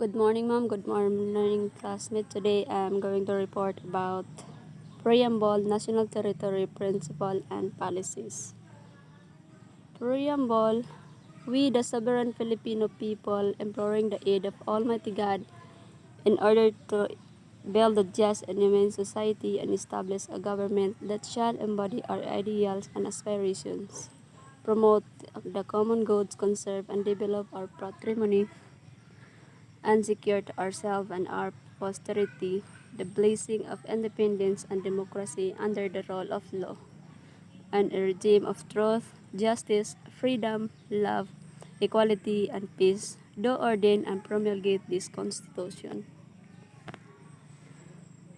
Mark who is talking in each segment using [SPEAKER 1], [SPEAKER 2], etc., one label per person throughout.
[SPEAKER 1] Good morning, ma'am. Good morning, classmate. Today I'm going to report about Preamble, National Territory Principle and Policies. Preamble, we the sovereign Filipino people, imploring the aid of Almighty God in order to build a just and humane society and establish a government that shall embody our ideals and aspirations, promote the common goods, conserve and develop our patrimony, and secure to ourselves and our posterity the blessing of independence and democracy under the rule of law, and a regime of truth, justice, freedom, love, equality, and peace, do ordain and promulgate this Constitution.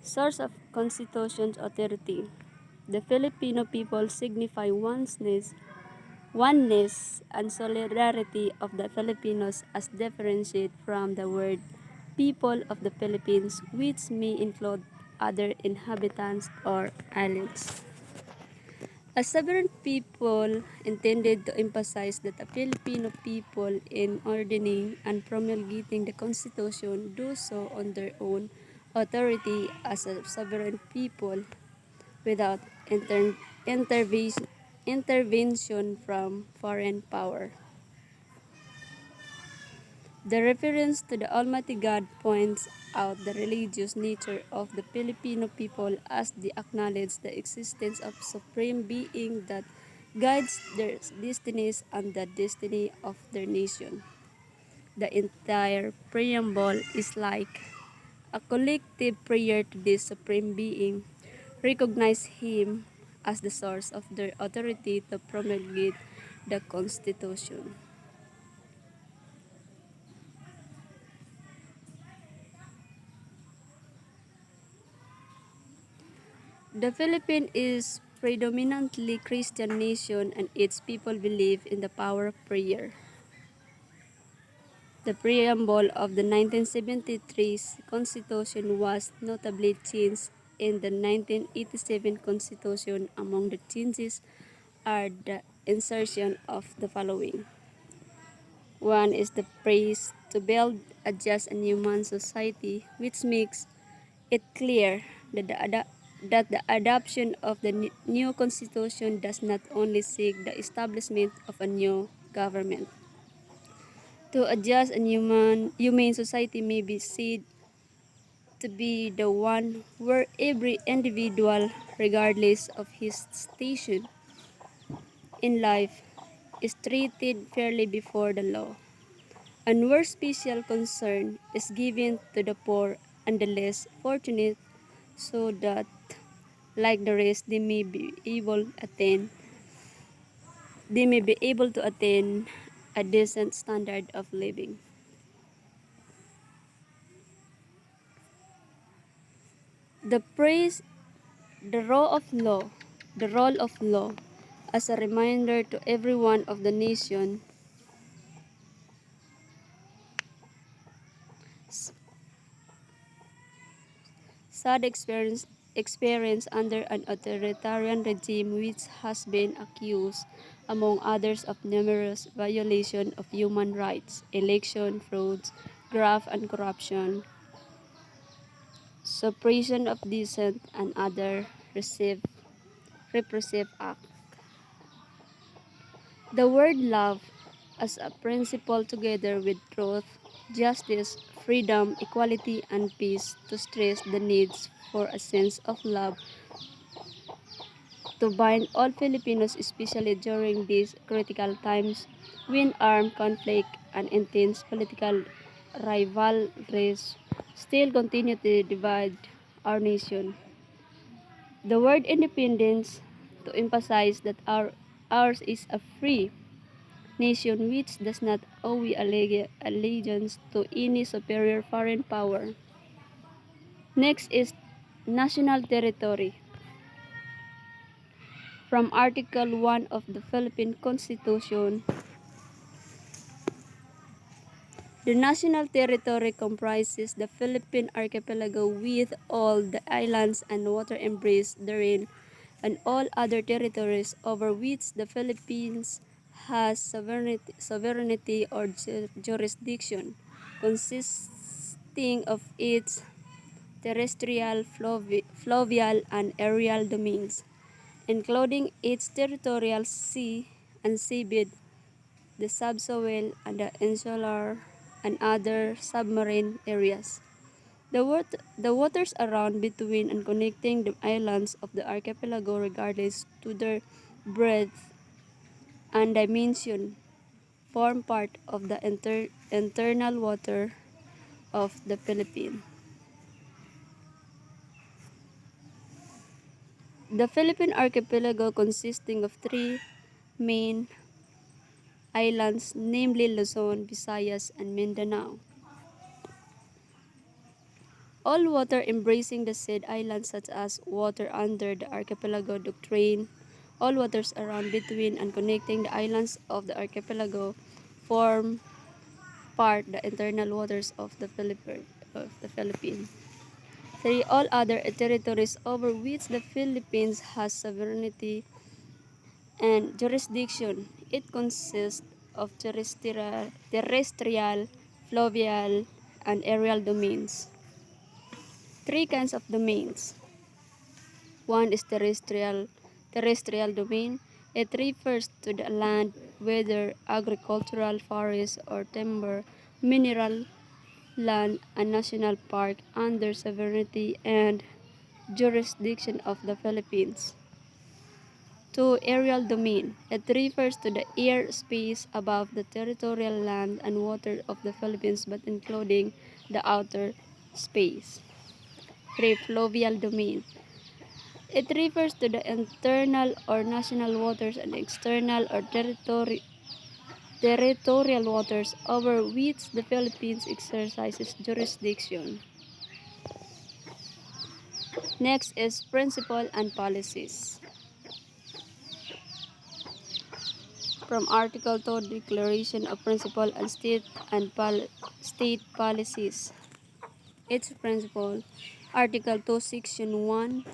[SPEAKER 1] Source of Constitution's authority. The Filipino people signify oneness and solidarity of the Filipinos as differentiate from the word people of the Philippines, which may include other inhabitants or islands. A sovereign people intended to emphasize that the Filipino people in ordaining and promulgating the Constitution do so on their own authority as a sovereign people without intervention from foreign power. The reference to the Almighty God points out the religious nature of the Filipino people as they acknowledge the existence of supreme being that guides their destinies and the destiny of their nation. The entire preamble is like a collective prayer to this supreme being, recognize him as the source of their authority to promulgate the Constitution. The Philippines is predominantly Christian nation and its people believe in the power of prayer. The preamble of the 1973 Constitution was notably changed in the 1987 Constitution. Among the changes are the insertion of the following. One is the praise to build a just and human society, which makes it clear that the adoption of the new constitution does not only seek the establishment of a new government. To a just and humane society may be said to be the one where every individual, regardless of his station in life, is treated fairly before the law, and where special concern is given to the poor and the less fortunate, so that, like the rest, they may be able to attain a decent standard of living. The praise the role of law, as a reminder to everyone of the nation sad experience under an authoritarian regime which has been accused, among others, of numerous violations of human rights, election frauds, graft and corruption, suppression of dissent, and other repressive acts. The word love as a principle, together with truth, justice, freedom, equality, and peace, to stress the needs for a sense of love to bind all Filipinos, especially during these critical times when armed conflict and intense political rivalries still continue to divide our nation. The word independence, to emphasize that ours is a free nation which does not owe allegiance to any superior foreign power. Next is national territory. From Article 1 of the Philippine Constitution, the national territory comprises the Philippine archipelago with all the islands and water embraced therein, and all other territories over which the Philippines has sovereignty or jurisdiction, consisting of its terrestrial, fluvial, and aerial domains, including its territorial sea and seabed, the subsoil, and the insular and other submarine areas. The waters around, between, and connecting the islands of the archipelago, regardless to their breadth and dimension, form part of the internal water of the Philippines. The Philippine archipelago, consisting of three main islands, namely Luzon, Visayas, and Mindanao. All water embracing the said islands, such as water under the archipelago doctrine, all waters around, between, and connecting the islands of the archipelago, form part the internal waters of the Philippines. 3. All other territories over which the Philippines has sovereignty and jurisdiction. It consists of terrestrial, fluvial, and aerial domains. Three kinds of domains. One is terrestrial domain. It refers to the land, whether agricultural, forest, or timber, mineral land, and national park under sovereignty and jurisdiction of the Philippines. 2. Aerial domain. It refers to the air space above the territorial land and water of the Philippines, but including the outer space. 3. Fluvial domain. It refers to the internal or national waters and external or territorial waters over which the Philippines exercises jurisdiction. Next is principle and policies. From Article 2, Declaration of Principle and State Policies. Its principle. Article 2, Section 1.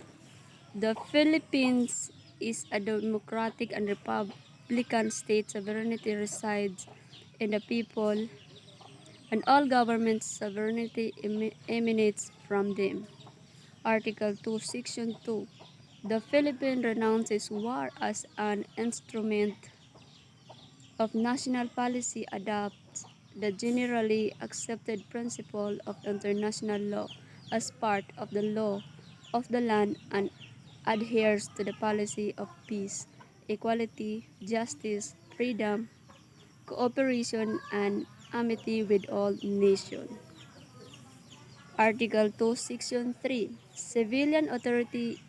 [SPEAKER 1] The Philippines is a democratic and republican state. Sovereignty resides in the people, and all government sovereignty emanates from them. Article 2, Section 2. The Philippines renounces war as an instrument of national policy, adopts the generally accepted principle of international law as part of the law of the land, and adheres to the policy of peace, equality, justice, freedom, cooperation, and amity with all nations. Article 2, Section 3. Civilian authority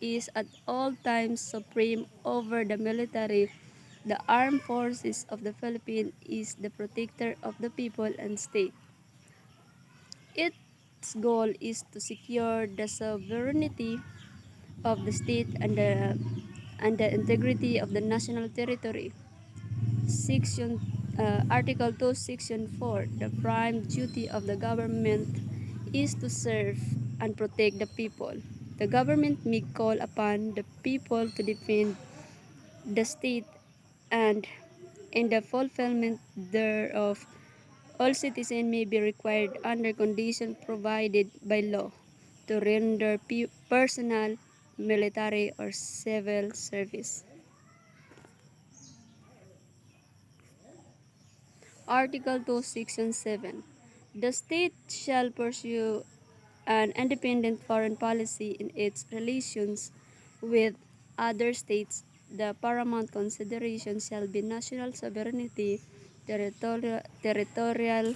[SPEAKER 1] is at all times supreme over the military. The armed forces of the Philippines is the protector of the people and state. Its goal is to secure the sovereignty of the state and the integrity of the national territory. Article 2, Section 4. The prime duty of the government is to serve and protect the people. The government may call upon the people to defend the state, and in the fulfillment thereof, all citizens may be required, under conditions provided by law, to render personal, military, or civil service. Article 2, Section 7. The state shall pursue an independent foreign policy in its relations with other states. The paramount consideration shall be national sovereignty, territorial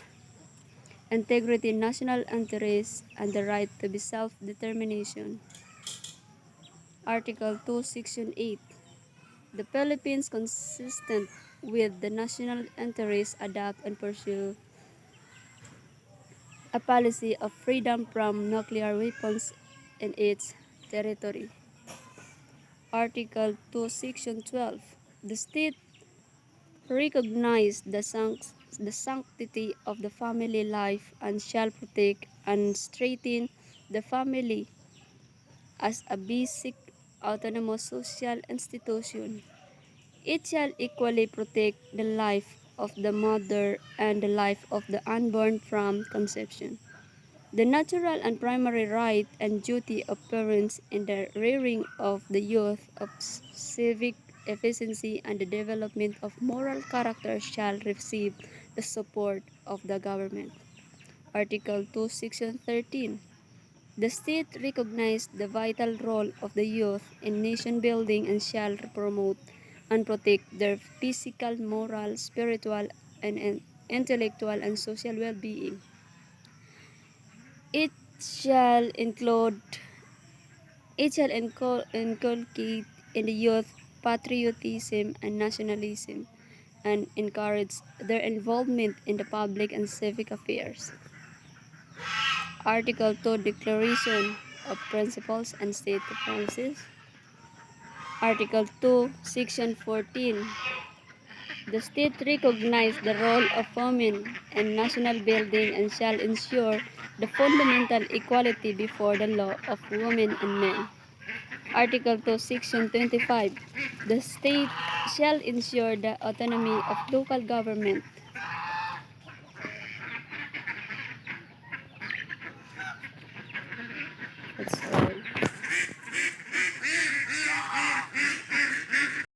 [SPEAKER 1] integrity, national interest, and the right to be self-determination. Article 2, Section 8. The Philippines, consistent with the national interest, adopt and pursue a policy of freedom from nuclear weapons in its territory. Article 2, Section 12. The state recognizes the sanctity of the family life and shall protect and strengthen the family as a basic autonomous social institution. It shall equally protect the life of the mother and the life of the unborn from conception. The natural and primary right and duty of parents in the rearing of the youth of civic efficiency and the development of moral character shall receive the support of the government. Article 2, Section 13. The state recognizes the vital role of the youth in nation building and shall promote and protect their physical, moral, spiritual, and intellectual and social well-being. It shall include inculcate in the youth patriotism and nationalism and encourage their involvement in the public and civic affairs. Article 2 Declaration of Principles and State Premises. Article 2, Section 14. The state recognizes the role of women in national building and shall ensure the fundamental equality before the law of women and men. Article 2, Section 25. The state shall ensure the autonomy of local government. That's all.